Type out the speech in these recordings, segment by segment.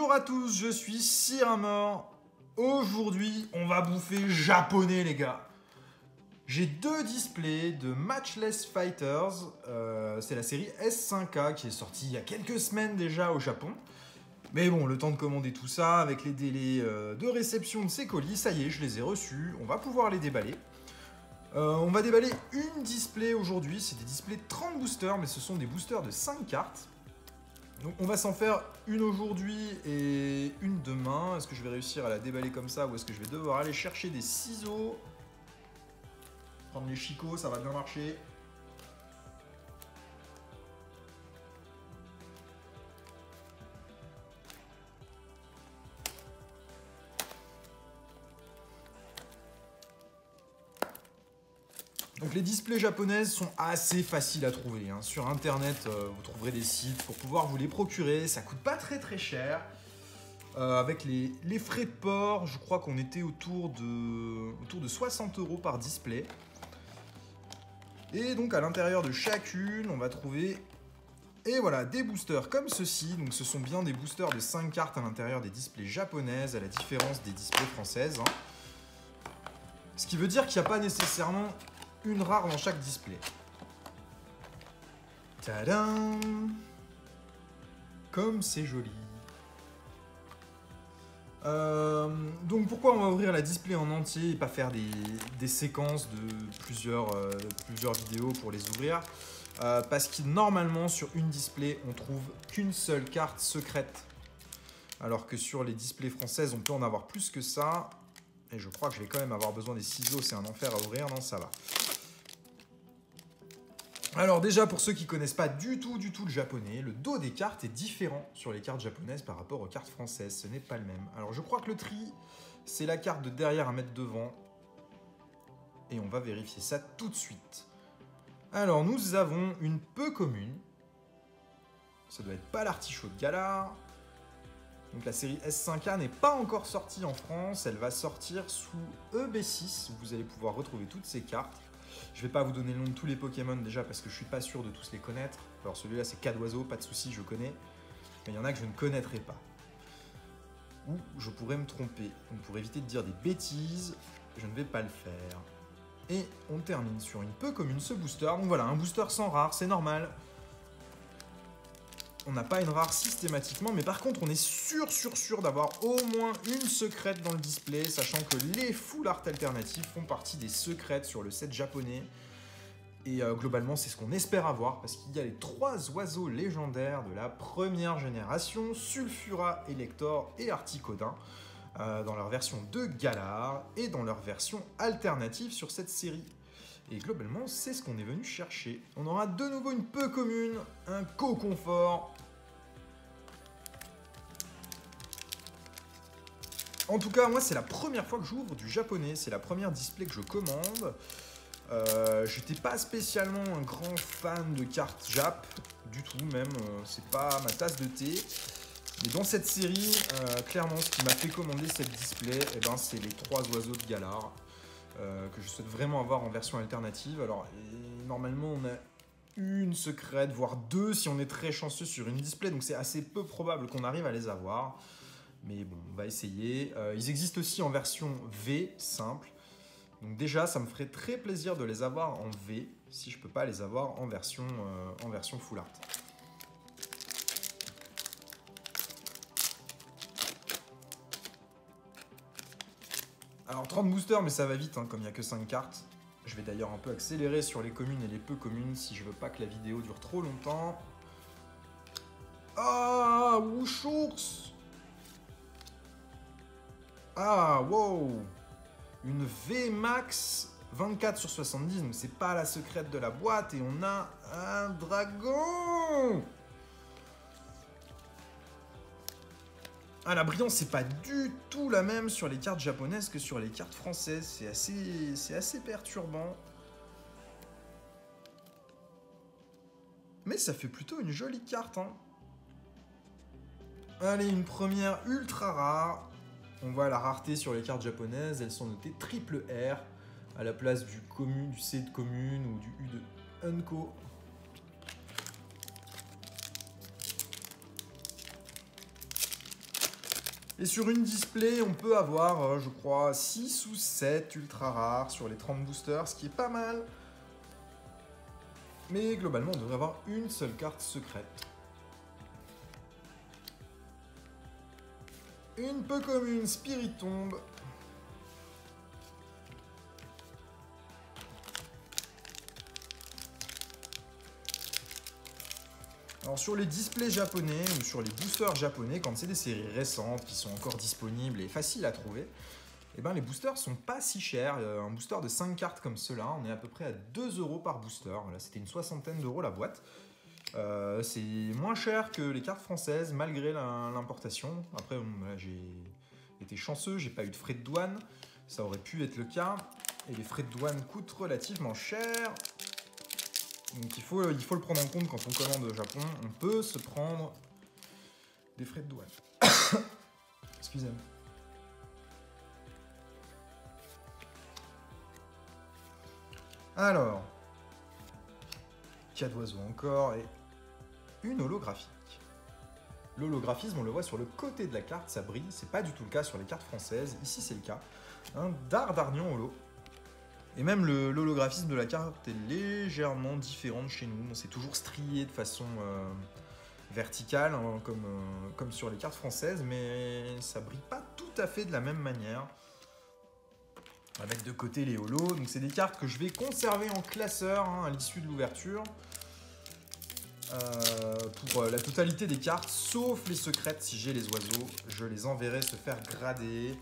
Bonjour à tous, je suis Siramor. Aujourd'hui, on va bouffer japonais, les gars. J'ai deux displays de Matchless Fighters. C'est la série S5K qui est sortie il y a quelques semaines déjà au Japon. Mais bon, le temps de commander tout ça, avec les délais de réception de ces colis, ça y est, je les ai reçus. On va pouvoir les déballer. On va déballer une display aujourd'hui. C'est des displays de 30 boosters, mais ce sont des boosters de 5 cartes. Donc on va s'en faire une aujourd'hui et une demain. Est-ce que je vais réussir à la déballer comme ça ou est-ce que je vais devoir aller chercher des ciseaux? Prendre les chicots, ça va bien marcher. Donc les displays japonaises sont assez faciles à trouver. Hein. Sur internet, vous trouverez des sites pour pouvoir vous les procurer. Ça coûte pas très cher. Avec les frais de port, je crois qu'on était autour de 60 € par display. Et donc à l'intérieur de chacune, on va trouver et voilà, des boosters comme ceci. Donc ce sont bien des boosters de 5 cartes à l'intérieur des displays japonaises, à la différence des displays françaises. Hein. Ce qui veut dire qu'il n'y a pas nécessairement une rare dans chaque display. Tadam! Comme c'est joli. Donc pourquoi on va ouvrir la display en entier et pas faire des séquences de plusieurs vidéos pour les ouvrir? Parce que normalement sur une display on trouve qu'une seule carte secrète. Alors que sur les displays françaises on peut en avoir plus que ça. Et je crois que je vais quand même avoir besoin des ciseaux, c'est un enfer à ouvrir, non ça va. Alors déjà, pour ceux qui ne connaissent pas du tout le japonais, le dos des cartes est différent sur les cartes japonaises par rapport aux cartes françaises. Ce n'est pas le même. Alors je crois que le tri, c'est la carte de derrière à mettre devant. Et on va vérifier ça tout de suite. Alors nous avons une peu commune. Ça doit être pas l'artichaut de Galar. Donc la série S5K n'est pas encore sortie en France. Elle va sortir sous EB6 où vous allez pouvoir retrouver toutes ces cartes. Je ne vais pas vous donner le nom de tous les Pokémon déjà parce que je ne suis pas sûr de tous les connaître. Alors celui-là c'est Cadoiseau, pas de souci, je connais. Mais il y en a que je ne connaîtrai pas. Ou je pourrais me tromper. Donc pour éviter de dire des bêtises, je ne vais pas le faire. Et on termine sur une peu commune ce booster. Donc voilà, un booster sans rare, c'est normal. On n'a pas une rare systématiquement, mais par contre on est sûr d'avoir au moins une secrète dans le display, sachant que les full art alternatives font partie des secrètes sur le set japonais. Et globalement c'est ce qu'on espère avoir, parce qu'il y a les 3 oiseaux légendaires de la première génération, Sulfura, Elector et Articodin, dans leur version de Galar et dans leur version alternative sur cette série. Et globalement, c'est ce qu'on est venu chercher. On aura de nouveau une peu commune, un co-confort. En tout cas, moi, c'est la première fois que j'ouvre du japonais. C'est la première display que je commande. J'étais pas spécialement un grand fan de cartes Jap, du tout même. C'est pas ma tasse de thé. Mais dans cette série, clairement, ce qui m'a fait commander cette display, eh ben, c'est les 3 oiseaux de Galar. Que je souhaite vraiment avoir en version alternative. Alors, normalement, on a une secrète, voire 2 si on est très chanceux sur une display. Donc, c'est assez peu probable qu'on arrive à les avoir. Mais bon, on va essayer. Ils existent aussi en version V, simple. Donc déjà, ça me ferait très plaisir de les avoir en V, si je ne peux pas les avoir en version full art. Alors 30 boosters, mais ça va vite, hein, comme il n'y a que 5 cartes. Je vais d'ailleurs un peu accélérer sur les communes et les peu communes si je veux pas que la vidéo dure trop longtemps. Ah, Wushours! Ah, wow! Une VMAX 24 sur 70, donc c'est pas la secrète de la boîte, et on a un dragon! Ah, la brillance, c'est pas du tout la même sur les cartes japonaises que sur les cartes françaises. C'est assez perturbant. Mais ça fait plutôt une jolie carte, hein. Allez, une première ultra rare. On voit la rareté sur les cartes japonaises. Elles sont notées triple R à la place du C de commune ou du U de Unco. Et sur une display, on peut avoir, je crois, 6 ou 7 ultra rares sur les 30 boosters, ce qui est pas mal. Mais globalement, on devrait avoir une seule carte secrète. Une peu commune, Spirit Tomb. Alors sur les displays japonais ou sur les boosters japonais, quand c'est des séries récentes qui sont encore disponibles et faciles à trouver, eh ben les boosters sont pas si chers. Un booster de 5 cartes comme cela, on est à peu près à 2 € par booster. Là, c'était une soixantaine d'euros la boîte. C'est moins cher que les cartes françaises malgré l'importation. Après, là, j'ai été chanceux, j'ai pas eu de frais de douane. Ça aurait pu être le cas. Et les frais de douane coûtent relativement cher. Donc il faut le prendre en compte quand on commande au Japon. On peut se prendre des frais de douane. Excusez-moi. Alors, 4 oiseaux encore et une holographique. L'holographisme, on le voit sur le côté de la carte, ça brille. C'est pas du tout le cas sur les cartes françaises. Ici, c'est le cas. Un Dardarnian holo. Et même l'holographisme de la carte est légèrement différent de chez nous. C'est toujours strié de façon verticale, hein, comme sur les cartes françaises, mais ça brille pas tout à fait de la même manière. On va mettre de côté les holos. Donc c'est des cartes que je vais conserver en classeur hein, à l'issue de l'ouverture. Pour la totalité des cartes, sauf les secrètes, si j'ai les oiseaux, je les enverrai se faire grader.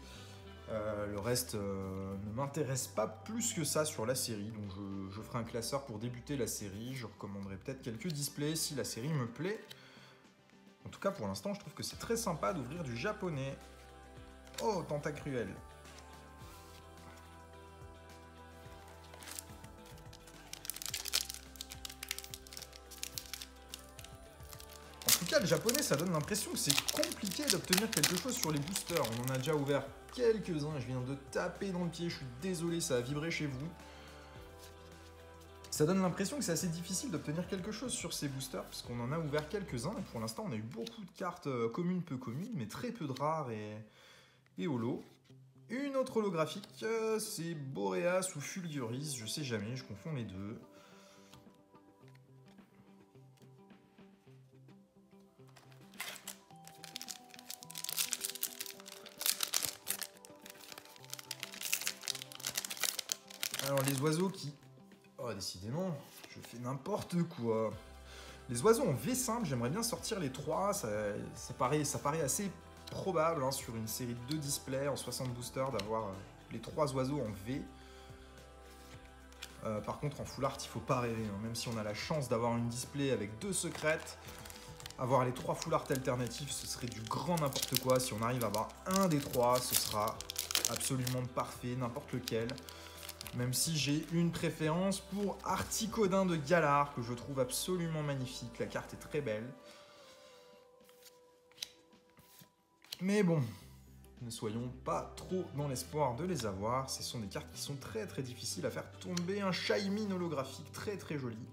Le reste ne m'intéresse pas plus que ça sur la série, donc je ferai un classeur pour débuter la série. Je recommanderai peut-être quelques displays si la série me plaît. En tout cas, pour l'instant, je trouve que c'est très sympa d'ouvrir du japonais. Oh, Tentacruel. En tout cas, le japonais, ça donne l'impression que c'est compliqué d'obtenir quelque chose sur les boosters. On en a déjà ouvert quelques-uns, je viens de taper dans le pied, je suis désolé, ça a vibré chez vous. Ça donne l'impression que c'est assez difficile d'obtenir quelque chose sur ces boosters, puisqu'on en a ouvert quelques-uns, et pour l'instant on a eu beaucoup de cartes communes, peu communes, mais très peu de rares et holo. Une autre holographique, c'est Boreas ou Fulguris, je sais jamais, je confonds les deux. Alors les oiseaux qui... Oh décidément, je fais n'importe quoi. Les oiseaux en V simple, j'aimerais bien sortir les 3, ça paraît assez probable hein, sur une série de 2 displays en 60 boosters d'avoir les 3 oiseaux en V. Par contre en full art il faut pas rêver, hein. Même si on a la chance d'avoir une display avec 2 secrètes, avoir les 3 full art alternatifs ce serait du grand n'importe quoi. Si on arrive à avoir un des 3, ce sera absolument parfait, n'importe lequel. Même si j'ai une préférence pour Articodin de Galar, que je trouve absolument magnifique. La carte est très belle. Mais bon, ne soyons pas trop dans l'espoir de les avoir. Ce sont des cartes qui sont très très difficiles à faire tomber. Un Shaymin holographique très très joli.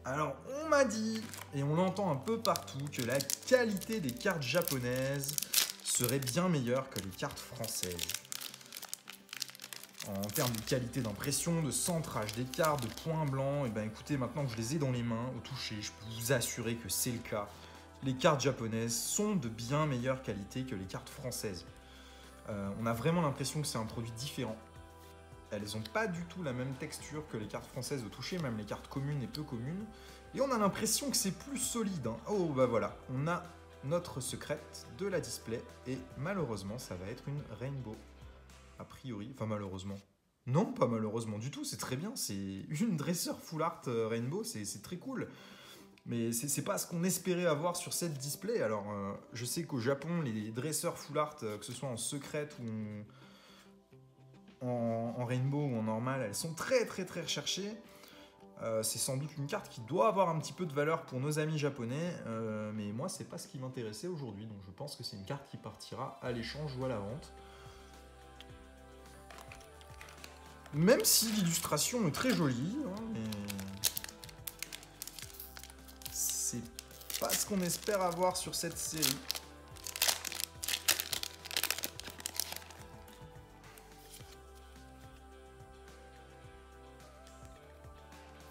Alors, on m'a dit, et on l'entend un peu partout, que la qualité des cartes japonaises serait bien meilleure que les cartes françaises. En termes de qualité d'impression, de centrage des cartes, de points blancs, et ben écoutez, maintenant que je les ai dans les mains, au toucher, je peux vous assurer que c'est le cas. Les cartes japonaises sont de bien meilleure qualité que les cartes françaises. On a vraiment l'impression que c'est un produit différent. Elles n'ont pas du tout la même texture que les cartes françaises au toucher, même les cartes communes et peu communes. Et on a l'impression que c'est plus solide. Hein. Oh bah voilà, on a notre secrète de la display et malheureusement ça va être une rainbow a priori, enfin malheureusement non pas malheureusement du tout, c'est très bien, c'est une dresseur full art rainbow, c'est très cool, mais c'est pas ce qu'on espérait avoir sur cette display. Alors je sais qu'au Japon les dresseurs full art, que ce soit en secrète ou en rainbow ou en normal, elles sont très très très recherchées. C'est sans doute une carte qui doit avoir un petit peu de valeur pour nos amis japonais, mais moi c'est pas ce qui m'intéressait aujourd'hui, donc je pense que c'est une carte qui partira à l'échange ou à la vente. Même si l'illustration est très jolie, hein, mais c'est pas ce qu'on espère avoir sur cette série.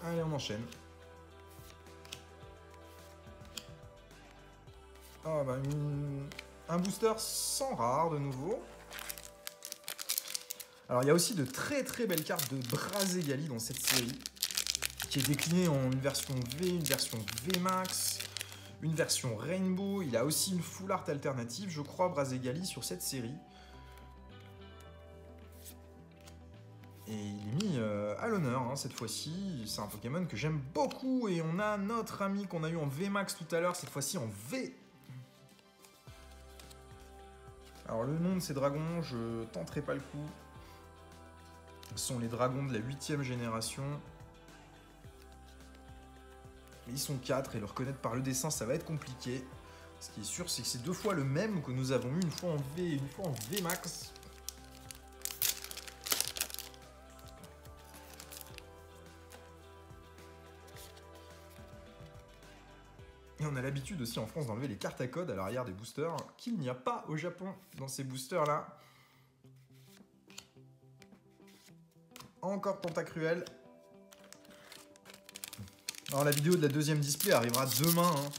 Allez, on enchaîne. Oh, bah, un booster sans rare de nouveau. Alors, il y a aussi de très très belles cartes de Brazegali dans cette série, qui est déclinée en une version V, une version VMAX, une version Rainbow. Il a aussi une full art alternative, je crois, Brazegali sur cette série. Et il est mis à l'honneur hein, cette fois-ci. C'est un Pokémon que j'aime beaucoup. Et on a notre ami qu'on a eu en VMAX tout à l'heure, cette fois-ci en V. Alors le nom de ces dragons, je tenterai pas le coup. Ce sont les dragons de la 8e génération. Ils sont 4 et le reconnaître par le dessin, ça va être compliqué. Ce qui est sûr, c'est que c'est deux fois le même que nous avons eu, une fois en V et une fois en VMAX. Et on a l'habitude aussi en France d'enlever les cartes à code à l'arrière des boosters, qu'il n'y a pas au Japon dans ces boosters-là. Encore Tentacruel. Alors la vidéo de la deuxième display arrivera demain. Hein,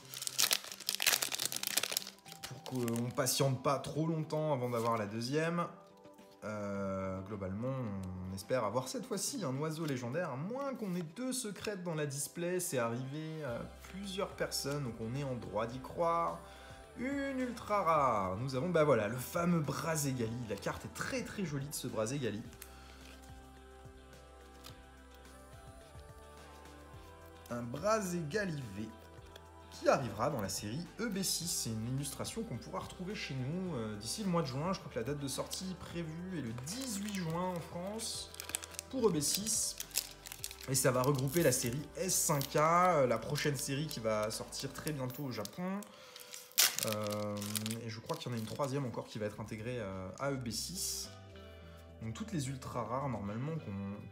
pour qu'on patiente pas trop longtemps avant d'avoir la deuxième. Globalement, on espère avoir cette fois-ci un oiseau légendaire, à moins qu'on ait 2 secrètes dans la display. C'est arrivé à plusieurs personnes, donc on est en droit d'y croire. Une ultra rare. Nous avons, bah voilà, le fameux Brazegali. La carte est très très jolie de ce Brazegali. Un Brazegali V qui arrivera dans la série EB6. C'est une illustration qu'on pourra retrouver chez nous d'ici le mois de juin. Je crois que la date de sortie prévue est le 18 juin en France pour EB6. Et ça va regrouper la série S5K, la prochaine série qui va sortir très bientôt au Japon. Et je crois qu'il y en a une troisième encore qui va être intégrée à EB6. Donc toutes les ultra rares normalement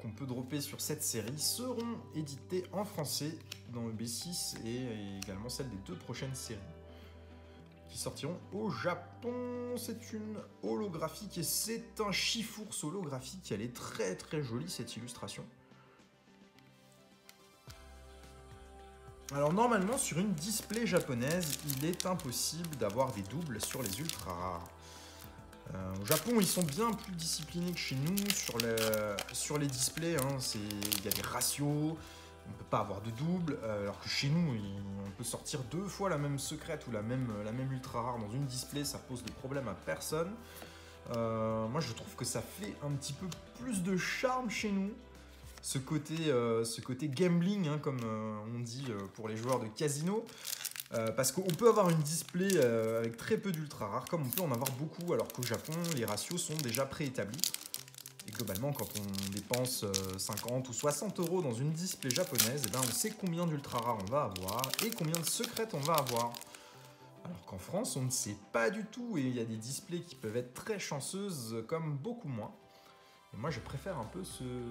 qu'on peut dropper sur cette série seront éditées en français dans EB6 et également celles des 2 prochaines séries qui sortiront au Japon. C'est une holographique et c'est un Chifours holographique. Elle est très très jolie cette illustration. Alors normalement sur une display japonaise, il est impossible d'avoir des doubles sur les ultra rares. Au Japon, ils sont bien plus disciplinés que chez nous sur les displays. Hein, il y a des ratios, on ne peut pas avoir de double, alors que chez nous, on peut sortir 2 fois la même secrète ou la même ultra rare dans une display, ça pose de problème à personne. Moi, je trouve que ça fait un petit peu plus de charme chez nous. Ce côté gambling, hein, comme on dit pour les joueurs de casino. Parce qu'on peut avoir une display avec très peu d'ultra rares, comme on peut en avoir beaucoup, alors qu'au Japon, les ratios sont déjà préétablis. Et globalement, quand on dépense 50 ou 60 € dans une display japonaise, eh ben, on sait combien d'ultra rares on va avoir et combien de secrètes on va avoir. Alors qu'en France, on ne sait pas du tout, et il y a des displays qui peuvent être très chanceuses, comme beaucoup moins. Et moi, je préfère un peu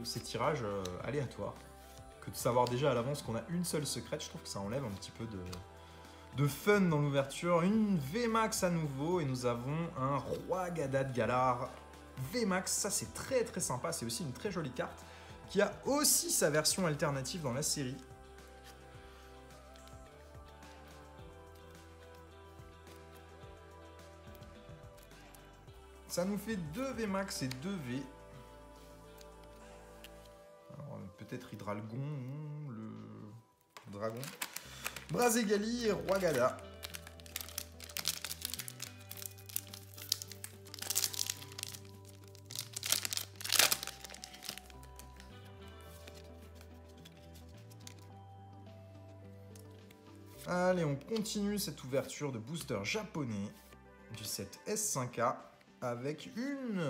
ces tirages aléatoires, que de savoir déjà à l'avance qu'on a une seule secrète. Je trouve que ça enlève un petit peu de fun dans l'ouverture. Une VMAX à nouveau et nous avons un Roi Gada de Galar VMAX. Ça c'est très très sympa, c'est aussi une très jolie carte qui a aussi sa version alternative dans la série. Ça nous fait 2 VMAX et 2 V. Alors peut-être Hydralgon, le dragon. Brazegali et Roi Gada. Allez, on continue cette ouverture de booster japonais du set S5K avec une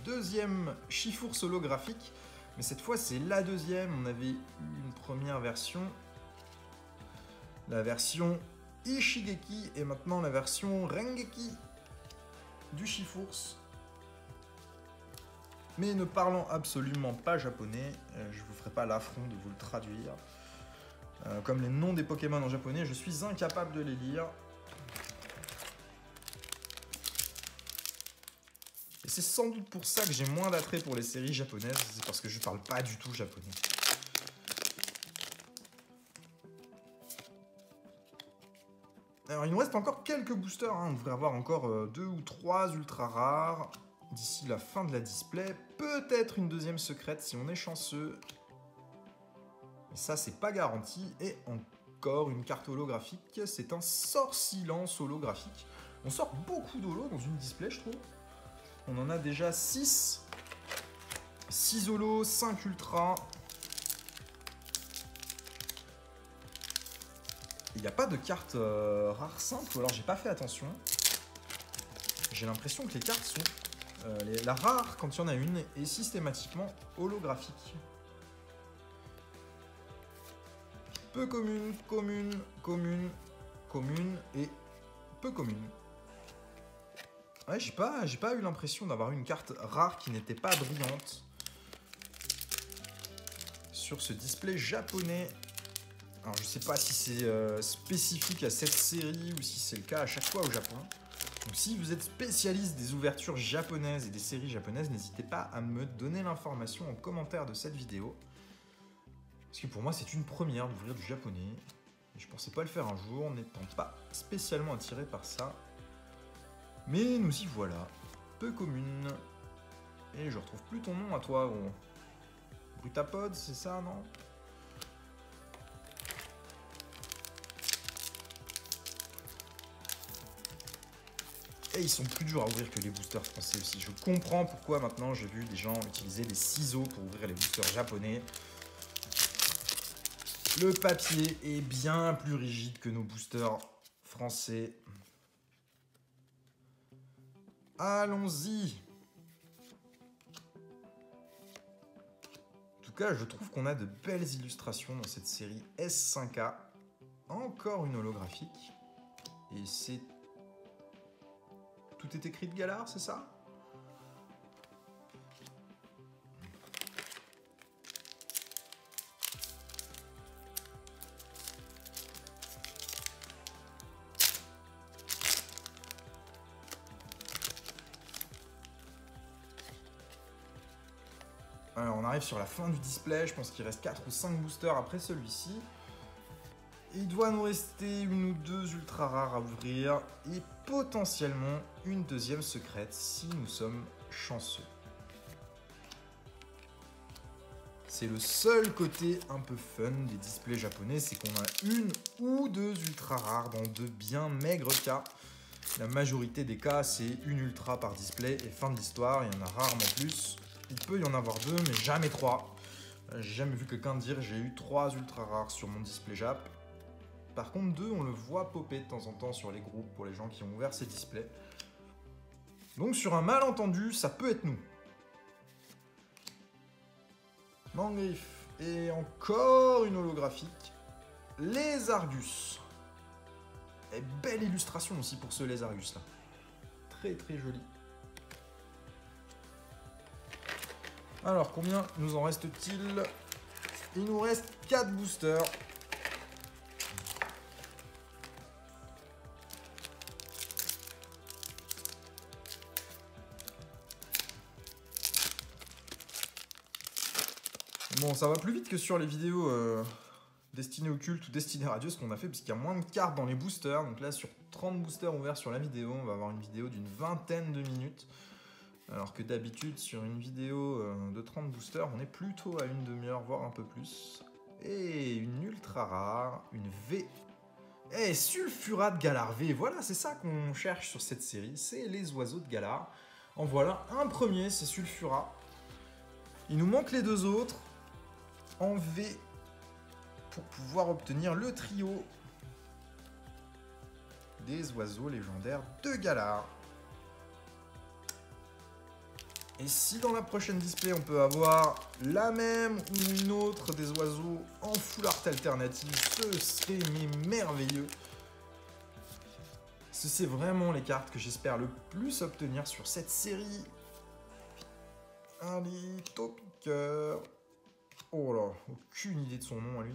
deuxième Chifours holographique. Mais cette fois, c'est la deuxième. On avait eu une première version. La version Ishigeki et maintenant la version Rengeki du Chifours. Mais ne parlant absolument pas japonais, je vous ferai pas l'affront de vous le traduire. Comme les noms des Pokémon en japonais, je suis incapable de les lire. Et c'est sans doute pour ça que j'ai moins d'attrait pour les séries japonaises, c'est parce que je parle pas du tout japonais. Alors il nous reste encore quelques boosters, hein. On devrait avoir encore 2 ou 3 ultra rares d'ici la fin de la display. Peut-être une deuxième secrète si on est chanceux. Mais ça c'est pas garanti. Et encore une carte holographique, c'est un sort silence holographique. On sort beaucoup d'holo dans une display je trouve. On en a déjà 6. 6 holos, 5 ultras. Il n'y a pas de carte rare simple, ou alors j'ai pas fait attention. J'ai l'impression que les cartes sont... la rare, quand il y en a une, est systématiquement holographique. Peu commune, commune, commune, commune et peu commune. Ouais, j'ai pas eu l'impression d'avoir une carte rare qui n'était pas brillante sur ce display japonais. Alors je sais pas si c'est spécifique à cette série ou si c'est le cas à chaque fois au Japon. Donc si vous êtes spécialiste des ouvertures japonaises et des séries japonaises, n'hésitez pas à me donner l'information en commentaire de cette vidéo. Parce que pour moi c'est une première d'ouvrir du japonais. Et je pensais pas le faire un jour, n'étant pas spécialement attiré par ça. Mais nous y voilà. Peu commune. Et je retrouve plus ton nom à toi, gros. Brutapod, c'est ça, non ? Et ils sont plus durs à ouvrir que les boosters français aussi. Je comprends pourquoi maintenant j'ai vu des gens utiliser des ciseaux pour ouvrir les boosters japonais. Le papier est bien plus rigide que nos boosters français. Allons-y. En tout cas, je trouve qu'on a de belles illustrations dans cette série S5A. Encore une holographique. Et c'est... Tout est écrit de Galar, c'est ça? Alors, on arrive sur la fin du display, je pense qu'il reste 4 ou 5 boosters après celui-ci. Il doit nous rester une ou deux ultra rares à ouvrir et potentiellement une deuxième secrète si nous sommes chanceux. C'est le seul côté un peu fun des displays japonais, c'est qu'on a une ou deux ultra rares dans de bien maigres cas. La majorité des cas, c'est une ultra par display et fin de l'histoire, il y en a rarement plus. Il peut y en avoir deux, mais jamais trois. J'ai jamais vu quelqu'un dire j'ai eu 3 ultra rares sur mon display Jap. Par contre, 2, on le voit popper de temps en temps sur les groupes pour les gens qui ont ouvert ces displays. Donc sur un malentendu, ça peut être nous. Mangriffe. Et encore une holographique. Les Argus. Et belle illustration aussi pour ce Les Argus là. Très très joli. Alors, combien nous en reste-t-il? Il nous reste 4 boosters. Bon, ça va plus vite que sur les vidéos destinées au culte ou destinées radio, ce qu'on a fait, parce qu'il y a moins de cartes dans les boosters. Donc là, sur 30 boosters ouverts sur la vidéo, on va avoir une vidéo d'une vingtaine de minutes. Alors que d'habitude, sur une vidéo de 30 boosters, on est plutôt à une demi-heure, voire un peu plus. Et une ultra rare, une V. Et Sulfurat de Galar V, voilà, c'est ça qu'on cherche sur cette série, c'est les oiseaux de Galar. En voilà un premier, c'est Sulfurat. Il nous manque les deux autres en V pour pouvoir obtenir le trio des oiseaux légendaires de Galar. Et si dans la prochaine display on peut avoir la même ou une autre des oiseaux en full art alternative, ce serait merveilleux. C'est vraiment les cartes que j'espère le plus obtenir sur cette série. Allez, Topiqueur. Oh là, aucune idée de son nom à lui.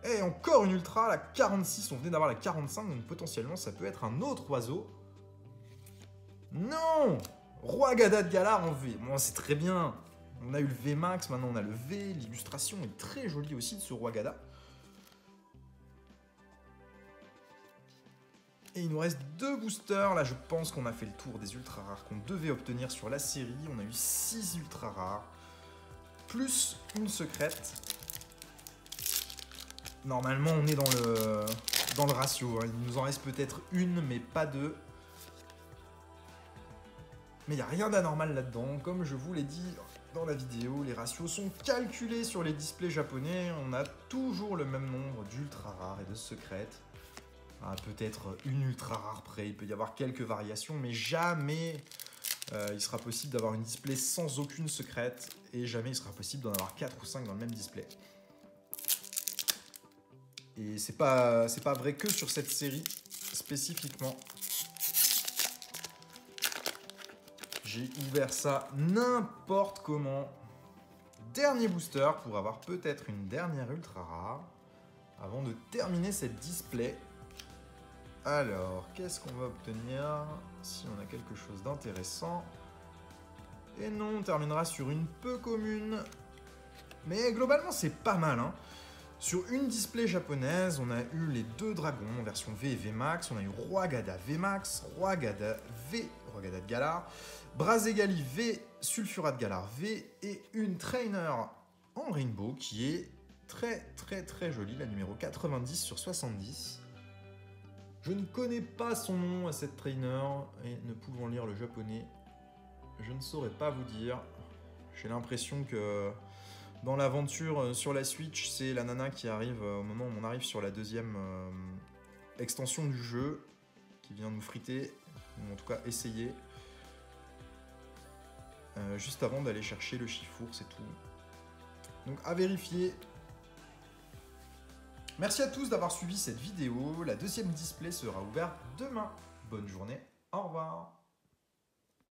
Et encore une ultra, la 46, on venait d'avoir la 45, donc potentiellement ça peut être un autre oiseau. Non! Roi Gada de Galar en V. Bon, c'est très bien. On a eu le V max, maintenant on a le V. L'illustration est très jolie aussi de ce Roi Gada. Et il nous reste 2 boosters. Là, je pense qu'on a fait le tour des ultra rares qu'on devait obtenir sur la série. On a eu 6 ultra rares, plus une secrète. Normalement, on est dans le ratio. Hein. Il nous en reste peut-être une, mais pas 2. Mais il n'y a rien d'anormal là-dedans. Comme je vous l'ai dit dans la vidéo, les ratios sont calculés sur les displays japonais. On a toujours le même nombre d'ultra rares et de secrètes. Ah, peut-être une ultra rare près. Il peut y avoir quelques variations, mais jamais il sera possible d'avoir une display sans aucune secrète. Et jamais il sera possible d'en avoir 4 ou 5 dans le même display. Et c'est pas vrai que sur cette série spécifiquement. J'ai ouvert ça n'importe comment. Dernier booster pour avoir peut-être une dernière ultra rare avant de terminer cette display. Alors, qu'est-ce qu'on va obtenir si on a quelque chose d'intéressant? Et non, on terminera sur une peu commune. Mais globalement, c'est pas mal, hein. Sur une display japonaise, on a eu les 2 dragons en version V et V Max. On a eu Roi Gada V Max, Roi Gada V, Roi Gada de Galar, Brazegali V, Sulfurat de Galar V et une trainer en rainbow qui est très jolie, la numéro 90 sur 70. Je ne connais pas son nom à cette trainer et ne pouvant lire le japonais, je ne saurais pas vous dire. J'ai l'impression que dans l'aventure sur la Switch, c'est la nana qui arrive au moment où on arrive sur la 2e extension du jeu, qui vient nous friter, ou en tout cas essayer, juste avant d'aller chercher le chiffour, c'est tout. Donc à vérifier. Merci à tous d'avoir suivi cette vidéo. La 2e display sera ouverte demain. Bonne journée, au revoir.